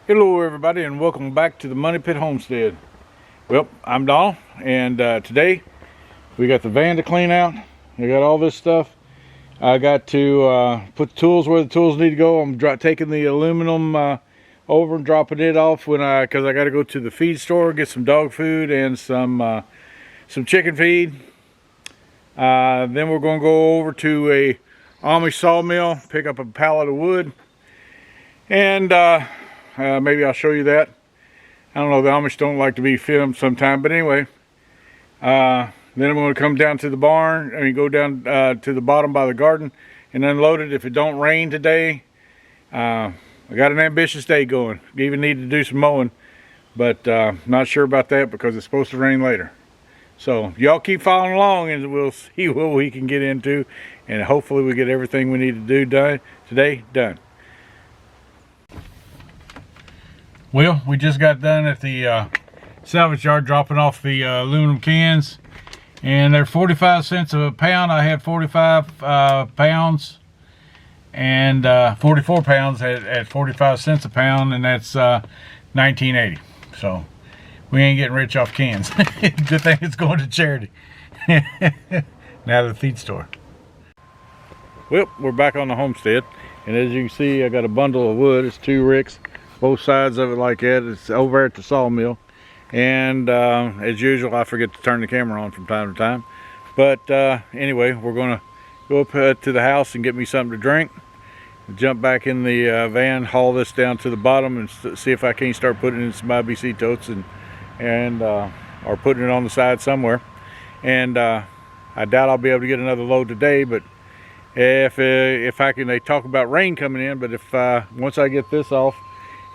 Hello everybody and welcome back to the Moneypit Homestead. Well, I'm Donald and today we got the van to clean out. I got all this stuff. I got to put the tools where the tools need to go. I'm taking the aluminum over and dropping it off because I got to go to the feed store, get some dog food and some chicken feed. Then we're going to go over to a Amish sawmill, pick up a pallet of wood, and maybe I'll show you that. I don't know, the Amish don't like to be filmed sometime, but anyway. Then I'm going to come down to the barn, go down to the bottom by the garden and unload it if it don't rain today. I got an ambitious day going. Even need to do some mowing, but not sure about that because it's supposed to rain later. So y'all keep following along and we'll see what we can get into, and hopefully we get everything we need to do done today done. Well, we just got done at the salvage yard dropping off the aluminum cans, and they're 45 cents a pound. I had 45 pounds and 44 pounds at 45 cents a pound, and that's $19.80. So we ain't getting rich off cans. Good thing it's going to charity. Now to the feed store. Well, we're back on the homestead, and as you can see, I got a bundle of wood. It's 2 ricks. Both sides of it like that. It's over at the sawmill, and as usual I forget to turn the camera on from time to time, but anyway, we're gonna go up to the house and get me something to drink, jump back in the van, haul this down to the bottom and see if I can start putting in some ibctotes and or putting it on the side somewhere. And I doubt I'll be able to get another load today, but if I can, they talk about rain coming in, but if once I get this off,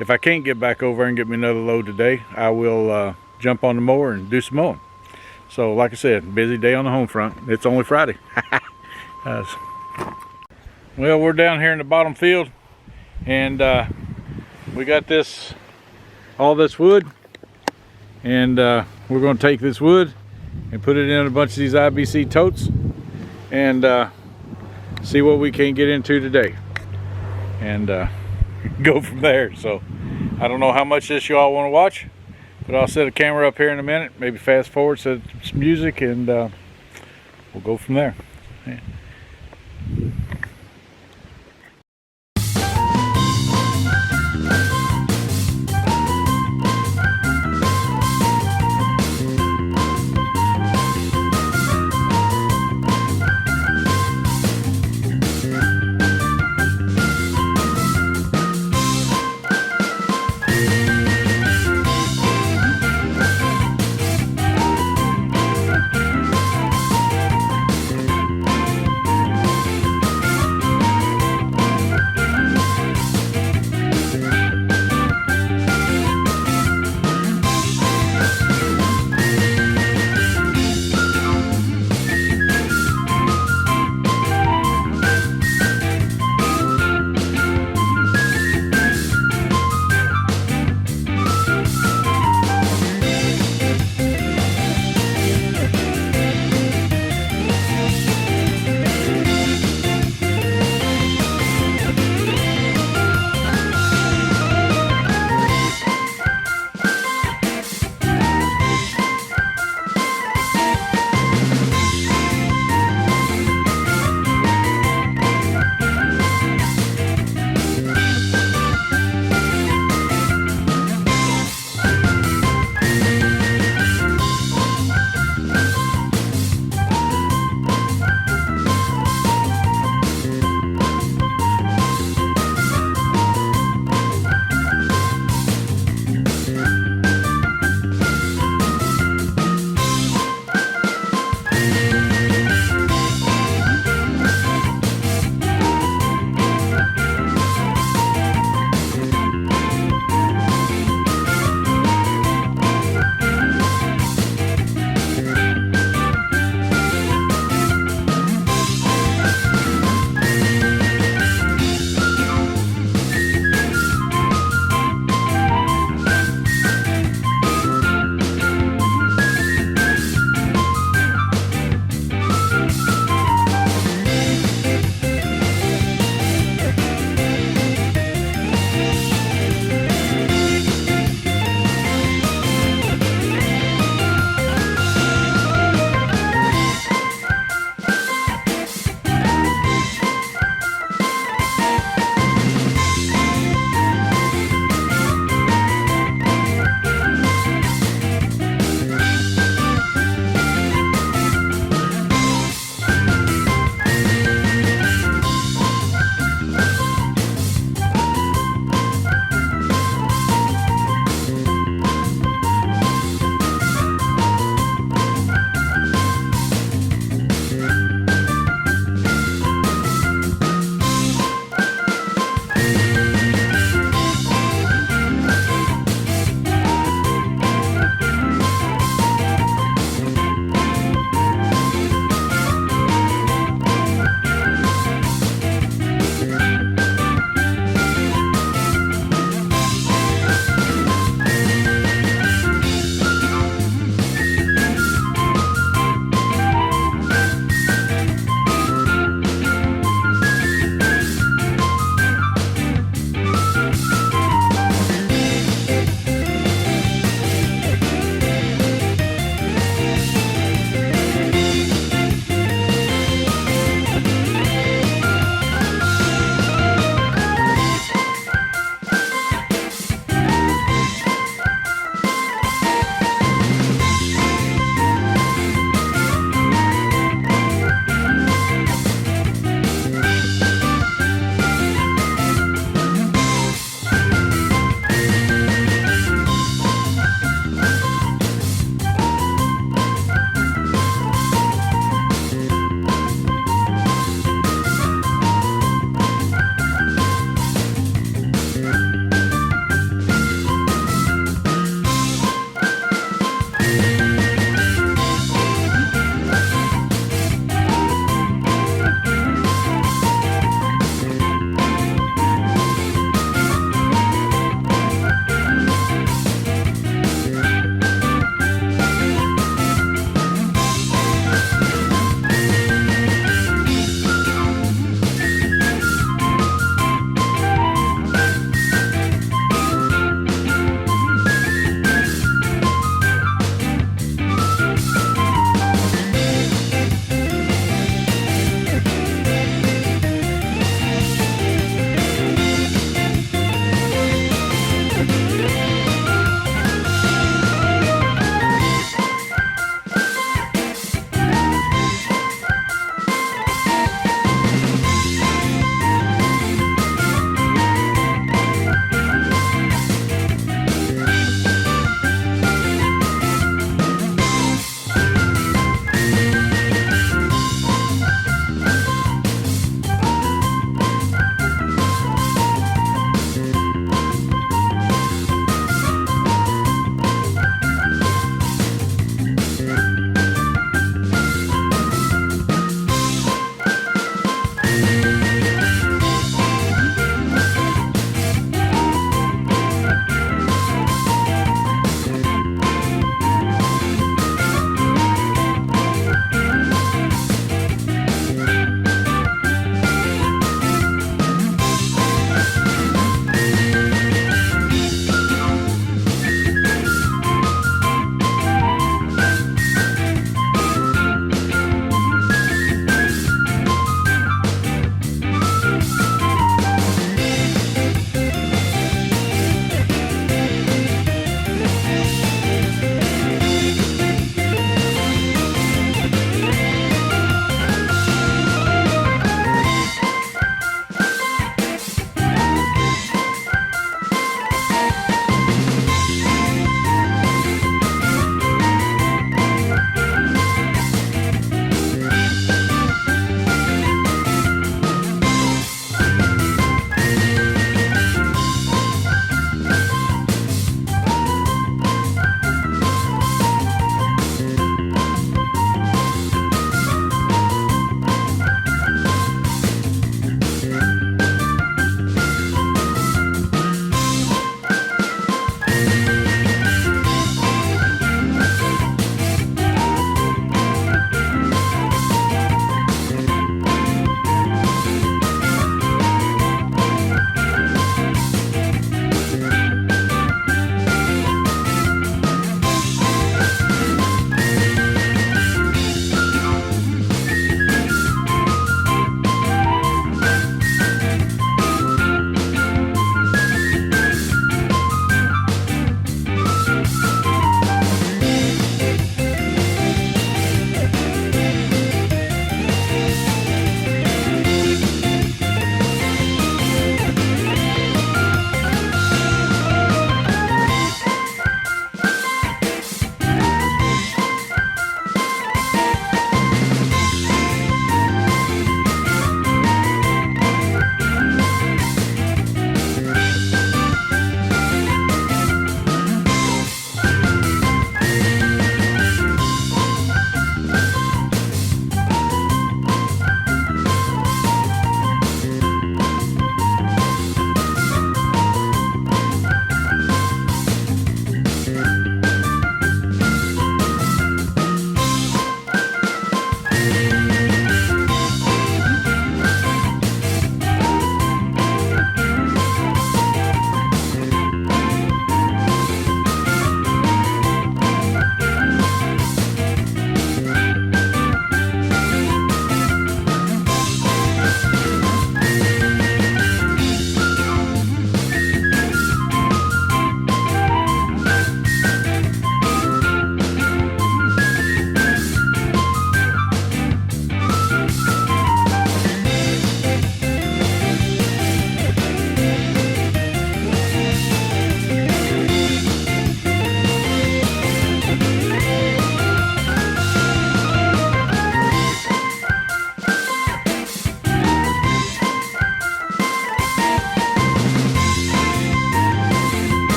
if I can't get back over and get me another load today, I will jump on the mower and do some mowing. So like I said, busy day on the home front. It's only Friday. Well, we're down here in the bottom field, and we got all this wood, and we're going to take this wood and put it in a bunch of these IBC totes and see what we can get into today, and go from there. So I don't know how much this you all want to watch, but I'll set a camera up here in a minute, maybe fast forward, set some music, and we'll go from there. Yeah.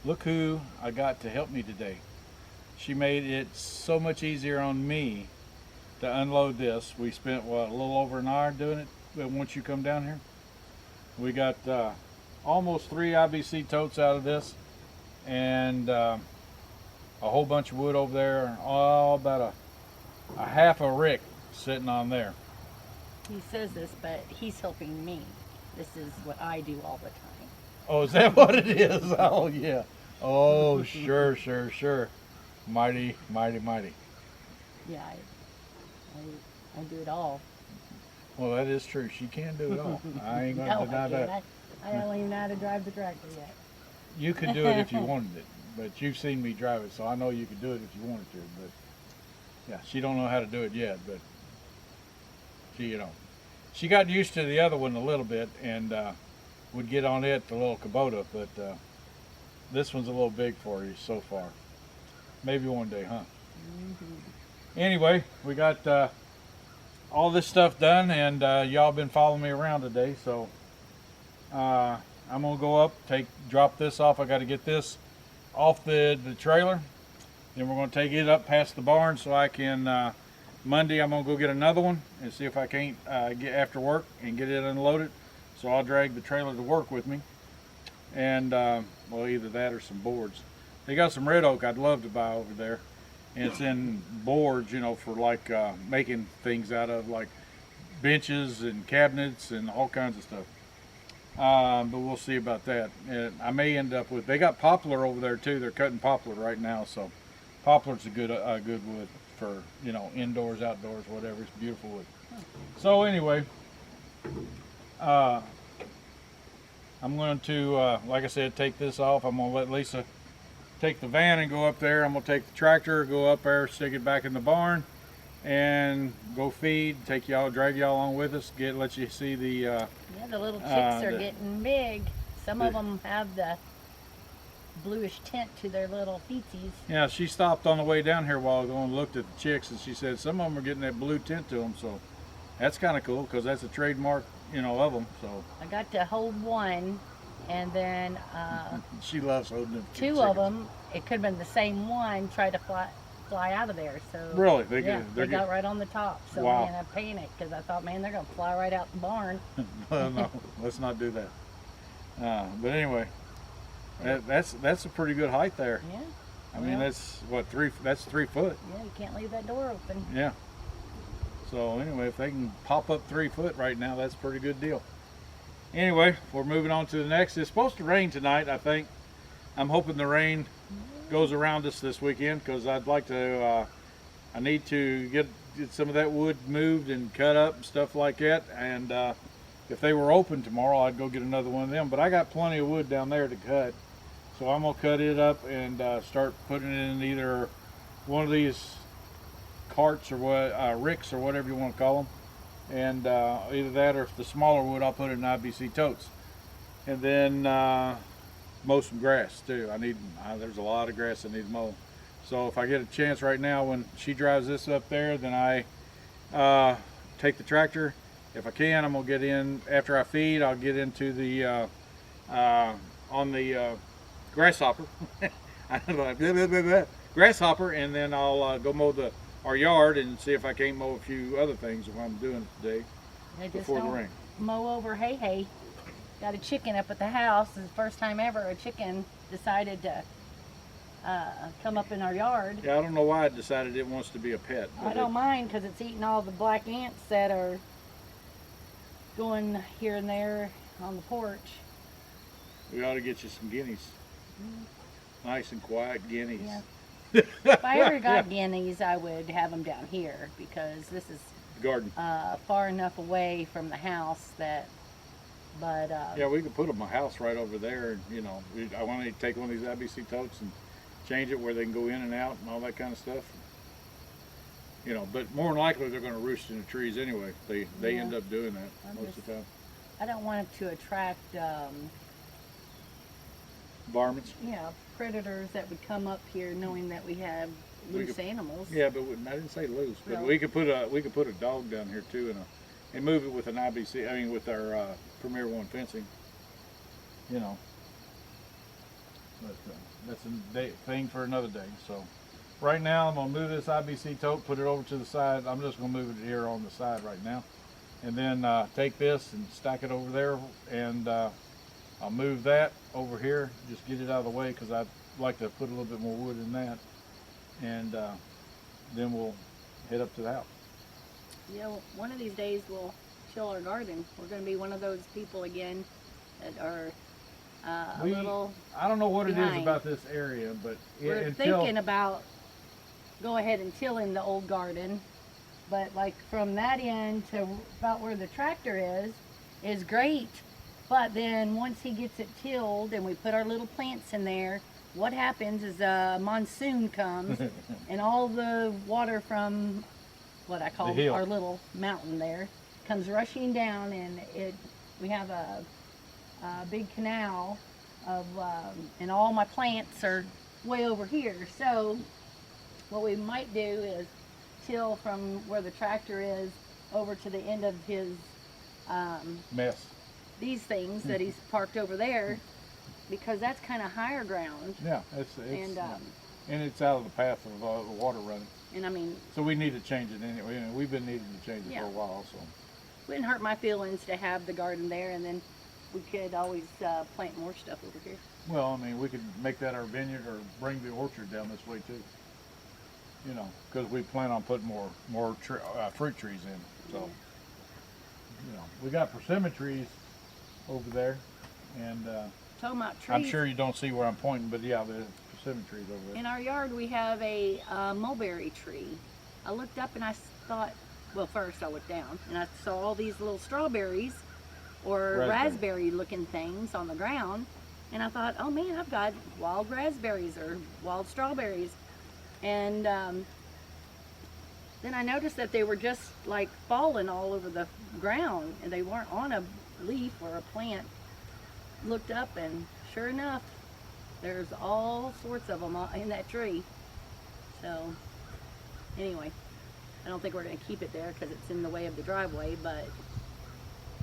look who I got to help me today. She made it so much easier on me to unload this. We spent, what, a little over an hour doing it once you come down here. We got almost 3 IBC totes out of this, and a whole bunch of wood over there, all about a half a rick sitting on there. He says this, but he's helping me. This is what I do all the time. Oh, is that what it is? Oh, yeah. Oh, sure, sure, sure. Mighty, mighty, mighty. Yeah, I do it all. Well, that is true. She can do it all. I ain't going to deny that. I don't even know how to drive the tractor yet. You could do it if you wanted it, but you've seen me drive it, so I know you could do it if you wanted to. But yeah, she don't know how to do it yet, but she got used to the other one a little bit and would get on it, the little Kubota, but this one's a little big for you so far. Maybe one day, huh? Mm-hmm. Anyway, we got all this stuff done, and y'all been following me around today, so I'm gonna go up, drop this off. I got to get this off the trailer. Then we're gonna take it up past the barn so I can. Monday I'm gonna go get another one and see if I can't get after work and get it unloaded. So I'll drag the trailer to work with me, and well, either that or some boards. They got some red oak I'd love to buy over there, and it's in boards, for like making things out of, like benches and cabinets and all kinds of stuff. But we'll see about that. And I may end up with, they got poplar over there too. They're cutting poplar right now, so poplar's a good wood for indoors, outdoors, whatever. It's beautiful wood. So anyway, I'm going to like I said, take this off. I'm going to let Lisa take the van and go up there. I'm going to take the tractor, go up there, stick it back in the barn, and go feed, drag y'all along with us, let you see the yeah, the little chicks are getting big. Some of them have the bluish tint to their little feetsies. Yeah, she stopped on the way down here a while ago and looked at the chicks, and she said some of them are getting that blue tint to them, so that's kind of cool because that's a trademark, of them. So I got to hold one, and then she loves holding them. Two of them, it could have been the same one, tried to fly out of there. So really, they got right on the top. So wow. Man, I panicked because I thought, man, they're gonna fly right out the barn. No, let's not do that. But anyway, that's a pretty good height there. Yeah. I mean, that's what, 3 foot. Yeah, you can't leave that door open. Yeah. So anyway, if they can pop up 3 foot right now, that's a pretty good deal. Anyway, we're moving on to the next. It's supposed to rain tonight, I think. I'm hoping the rain goes around us this weekend because I'd like to, I need to get some of that wood moved and cut up and stuff like that. And if they were open tomorrow, I'd go get another one of them. But I got plenty of wood down there to cut. So I'm going to cut it up and start putting it in either one of these carts or what, ricks or whatever you want to call them. And either that or if the smaller wood, I'll put it in IBC totes. And then mow some grass too. There's a lot of grass I need to mow. So if I get a chance right now when she drives this up there, then I take the tractor. If I can, I'm going to get in, after I feed, I'll get into the, on the grasshopper. Grasshopper, and then I'll go mow our yard and see if I can't mow a few other things if I'm doing it today before the rain. Mow over hay. Got a chicken up at the house. It's the first time ever a chicken decided to come up in our yard. Yeah, I don't know why it decided it wants to be a pet. I don't mind because it's eating all the black ants that are going here and there on the porch. We ought to get you some guineas. Nice and quiet guineas. Yeah. If I ever got guineas, I would have them down here because this is garden far enough away from the house that. But yeah, we could put them a house right over there. And, I want to take one of these IBC totes and change it where they can go in and out and all that kind of stuff. But more than likely they're going to roost in the trees anyway. They end up doing that most of the time. I don't want it to attract varmints. Yeah, predators that would come up here knowing that we have loose animals. Yeah, but I didn't say loose. But we could put a dog down here too and move it with an IBC. I mean, with our Premier One fencing. But that's a thing for another day. So right now I'm gonna move this IBC tote, put it over to the side. I'm just gonna move it here on the side right now, and then take this and stack it over there, and I'll move that over here, just get it out of the way, because I'd like to put a little bit more wood in that, and then we'll head up to the house. Yeah, well, one of these days we'll chill our garden. We're going to be one of those people again that are a little I don't know what behind. it is about this area, but We're thinking about go ahead and tilling the old garden, but like from that end to about where the tractor is great. But then once he gets it tilled and we put our little plants in there, what happens is a monsoon comes and all the water from what I call our little mountain there comes rushing down, and we have a big canal of and all my plants are way over here. So what we might do is till from where the tractor is over to the end of his mess. These things that he's parked over there, because that's kind of higher ground. Yeah, and it's out of the path of the water running. And I mean, so we need to change it anyway. We've been needing to change it for a while, so wouldn't hurt my feelings to have the garden there, and then we could always plant more stuff over here. Well, I mean, we could make that our vineyard or bring the orchard down this way too. You know, because we plan on putting more fruit trees in. So, you know, we got persimmon trees over there, and talking about trees, I'm sure you don't see where I'm pointing, but yeah, there's persimmon trees over there. In our yard we have a mulberry tree. I looked up and I thought, well, first I looked down and I saw all these little strawberries or raspberry looking things on the ground, and I thought, oh man, I've got wild raspberries or wild strawberries. And then I noticed that they were just like falling all over the ground, and they weren't on a leaf or a plant. Looked up, and sure enough, there's all sorts of them in that tree. So anyway, I don't think we're going to keep it there because it's in the way of the driveway, but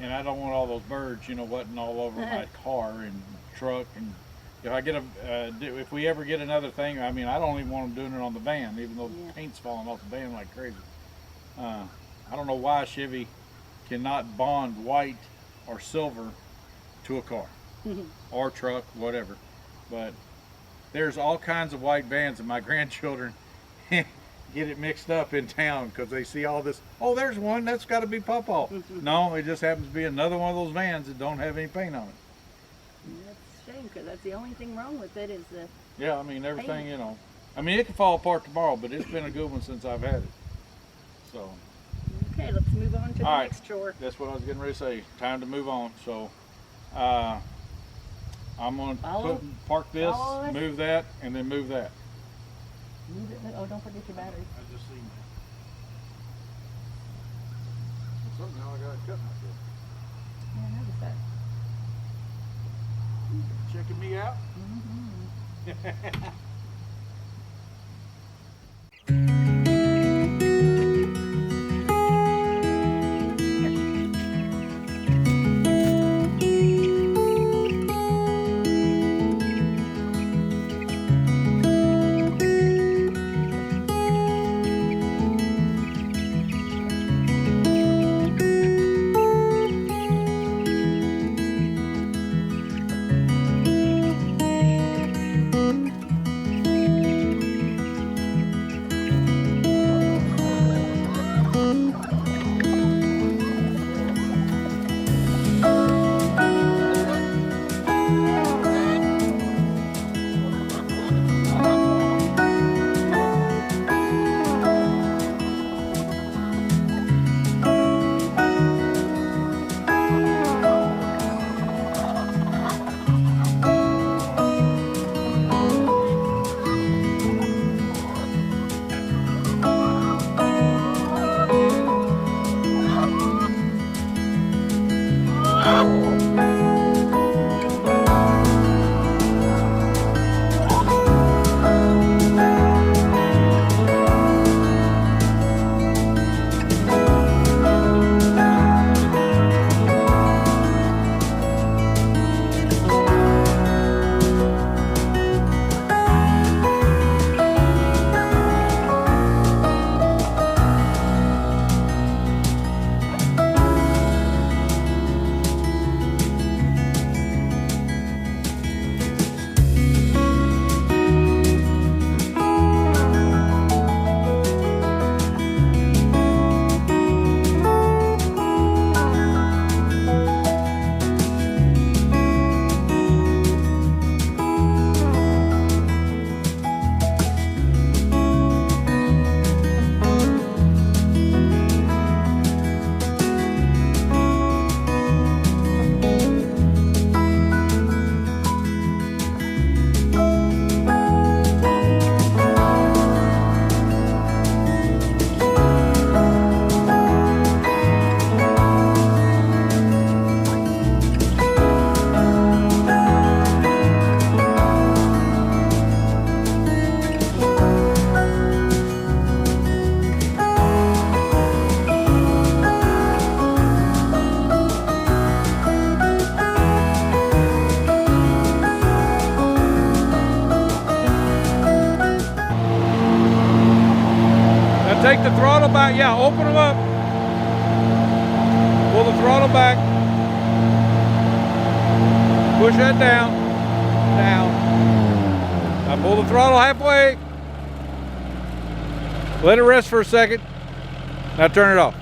and I don't want all those birds, you know, wetting all over my car and truck. And if I get if we ever get another thing, I mean, I don't even want them doing it on the van, even though the paint's falling off the van like crazy. I don't know why Chevy cannot bond white or silver to a car or truck, whatever. But there's all kinds of white vans, and my grandchildren get it mixed up in town because they see all this. Oh, there's one, that's got to be Pawpaw. No, it just happens to be another one of those vans that don't have any paint on it. That's a shame, because that's the only thing wrong with it is the Yeah, I mean, everything, paint. you know. I mean, it can fall apart tomorrow, but it's been a good one since I've had it. So. Okay, let's move on to the next chore. That's what I was getting ready to say. Time to move on. So, I'm going to park this, move that, and then move that. Move it. Oh, don't forget your battery. I just seen that. Somehow I got to cut myself. Yeah, I noticed that. Checking me out? take the throttle back. Yeah, open them up. Pull the throttle back. Push that down. Down. Now pull the throttle halfway. Let it rest for a second. Now turn it off.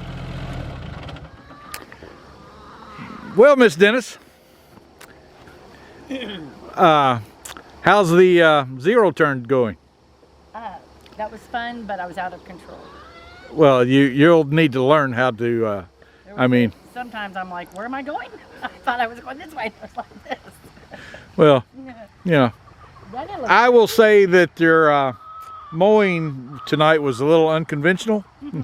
Well, Miss Dennis, how's the zero turn going? That was fun, but I was out of control. Well, you'll need to learn how to. Sometimes I'm like, where am I going? I thought I was going this way. It was like this. Well, you know, I will say that your mowing tonight was a little unconventional. Who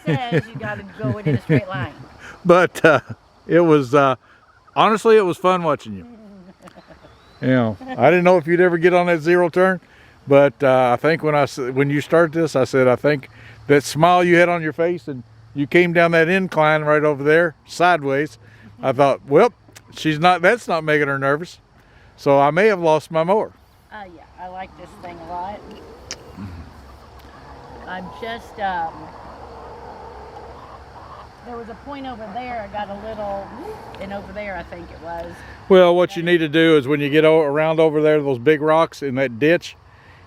says you got to go in a straight line? But it was honestly, it was fun watching you. You know, I didn't know if you'd ever get on that zero turn, but I think when you started this, I said I think that smile you had on your face and you came down that incline right over there sideways. I thought, well, that's not making her nervous, so I may have lost my mower. Yeah, I like this thing a lot. I'm just there was a point over there, I got a little, and over there I think it was. Well, what you need to do is when you get around over there, those big rocks in that ditch,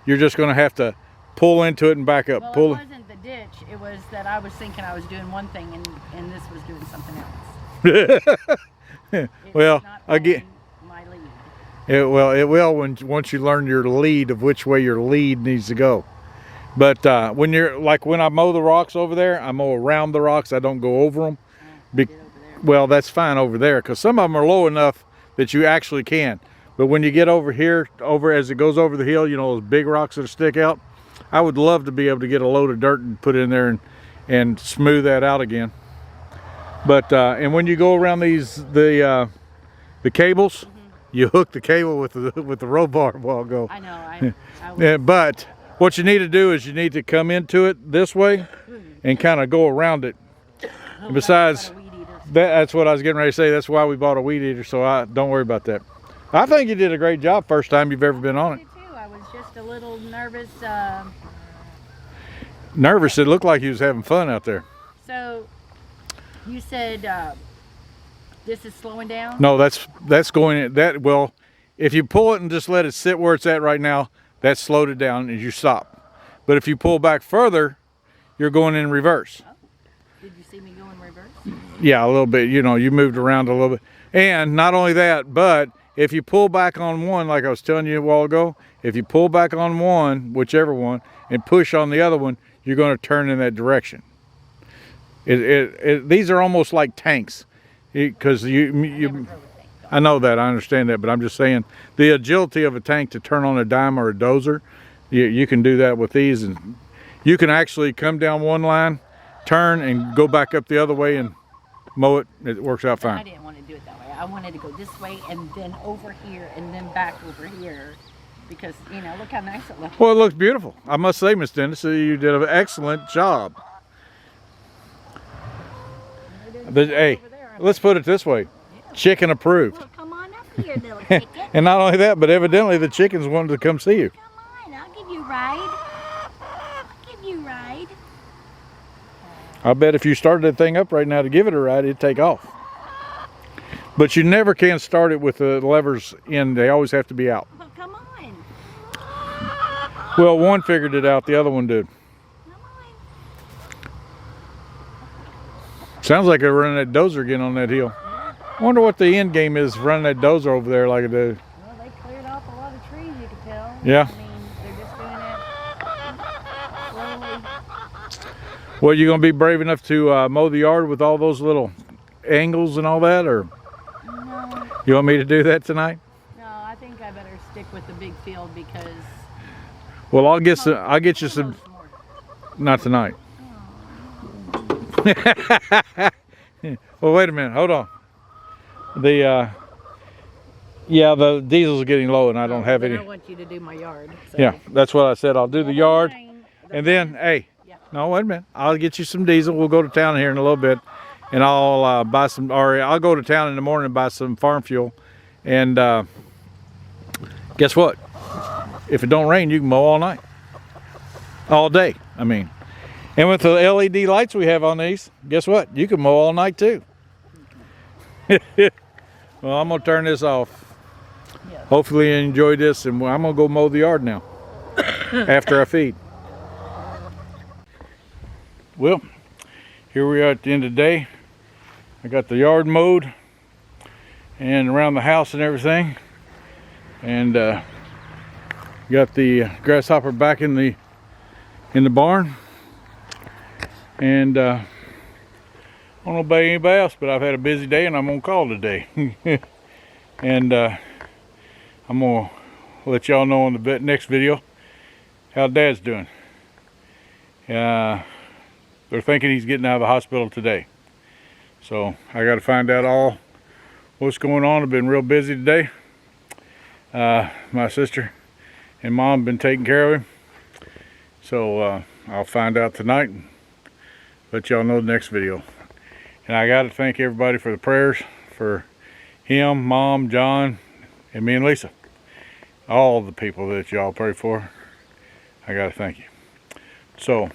you're just going to have to pull into it and back up. Well, it wasn't the ditch, it was that I was thinking I was doing one thing and this was doing something else. Well, again, my lead. it will once you learn your lead of which way your lead needs to go. But when I mow the rocks over there, I mow around the rocks. I don't go over them. Well, that's fine over there because some of them are low enough that you actually can. But when you get over here, as it goes over the hill, you know, those big rocks that stick out, I would love to be able to get a load of dirt and put it in there and smooth that out again. But and when you go around the cables, you hook the cable with the row bar a while ago. I know. Yeah, but what you need to do is you need to come into it this way and kind of go around it. Besides, that's what I was getting ready to say. That's why we bought a weed eater, so don't worry about that. I think you did a great job first time you've ever been on it. I was just a little nervous. Nervous? It looked like you was having fun out there. So, you said this is slowing down? No, that's going, well, if you pull it and just let it sit where it's at right now, that slowed it down and you stop. But if you pull back further, you're going in reverse. Oh. Did you see me go in reverse? Yeah, a little bit. You know, you moved around a little bit. And not only that, but if you pull back on one, like I was telling you a while ago, if you pull back on one, whichever one, and push on the other one, you're going to turn in that direction. These are almost like tanks, because I know that, I understand that, but I'm just saying the agility of a tank to turn on a dime or a dozer, you can do that with these, and you can actually come down one line, turn, and go back up the other way and mow it. It works out fine. I didn't want to do it that way. I wanted to go this way and then over here and then back over here. Because, you know, look how nice it looks. Well, it looks beautiful. I must say, Miss Dennis, you did an excellent job. But, hey, let's put it this way. Yeah. Chicken approved. Well, come on up here, little chicken. And not only that, but evidently the chickens wanted to come see you. Come on, I'll give you a ride. I'll give you a ride. I bet if you started that thing up right now to give it a ride, it'd take off. But you never can start it with the levers in. They always have to be out. Well, come on. Well, one figured it out, the other one did. Sounds like they're running that dozer again on that hill. I wonder what the end game is running that dozer over there like it did. Well, they cleared off a lot of trees, you can tell. Yeah. I mean, they're just doing it slowly. Well, you gonna be brave enough to mow the yard with all those little angles and all that, or No. you want me to do that tonight? No, I think I better stick with the big field because. Well, I'll get you some. Not tonight. Well, wait a minute. Hold on. The diesel's getting low, and I don't have any. I want you to do my yard. So. Yeah, that's what I said. I'll do the yard, and then hey, no, wait a minute. I'll get you some diesel. We'll go to town here in a little bit, and I'll buy some. Or I'll go to town in the morning and buy some farm fuel, and guess what? If it don't rain, you can mow all night. all day. I mean, and with the LED lights we have on these, guess what? You can mow all night too. Well, I'm gonna turn this off. Yes. Hopefully you enjoyed this, and I'm gonna go mow the yard now after I feed. Well, here we are at the end of the day. I got the yard mowed and around the house and everything, and got the grasshopper back in the barn. And I don't know about anybody else, but I've had a busy day and I'm gonna call it a day. And I'm gonna let y'all know in the next video how Dad's doing. They're thinking he's getting out of the hospital today, so I got to find out all what's going on. I've been real busy today. My sister and Mom have been taking care of him, so I'll find out tonight and let y'all know the next video. And I got to thank everybody for the prayers for him, Mom, John, and me and Lisa. All the people that y'all pray for, I got to thank you. So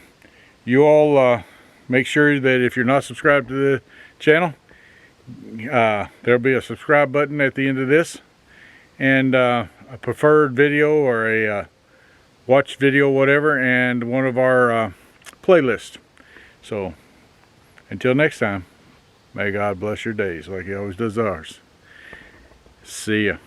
you all make sure that if you're not subscribed to the channel, there'll be a subscribe button at the end of this, and a preferred video or a watch video, whatever, and one of our playlists. So until next time, may God bless your days like he always does ours. See ya.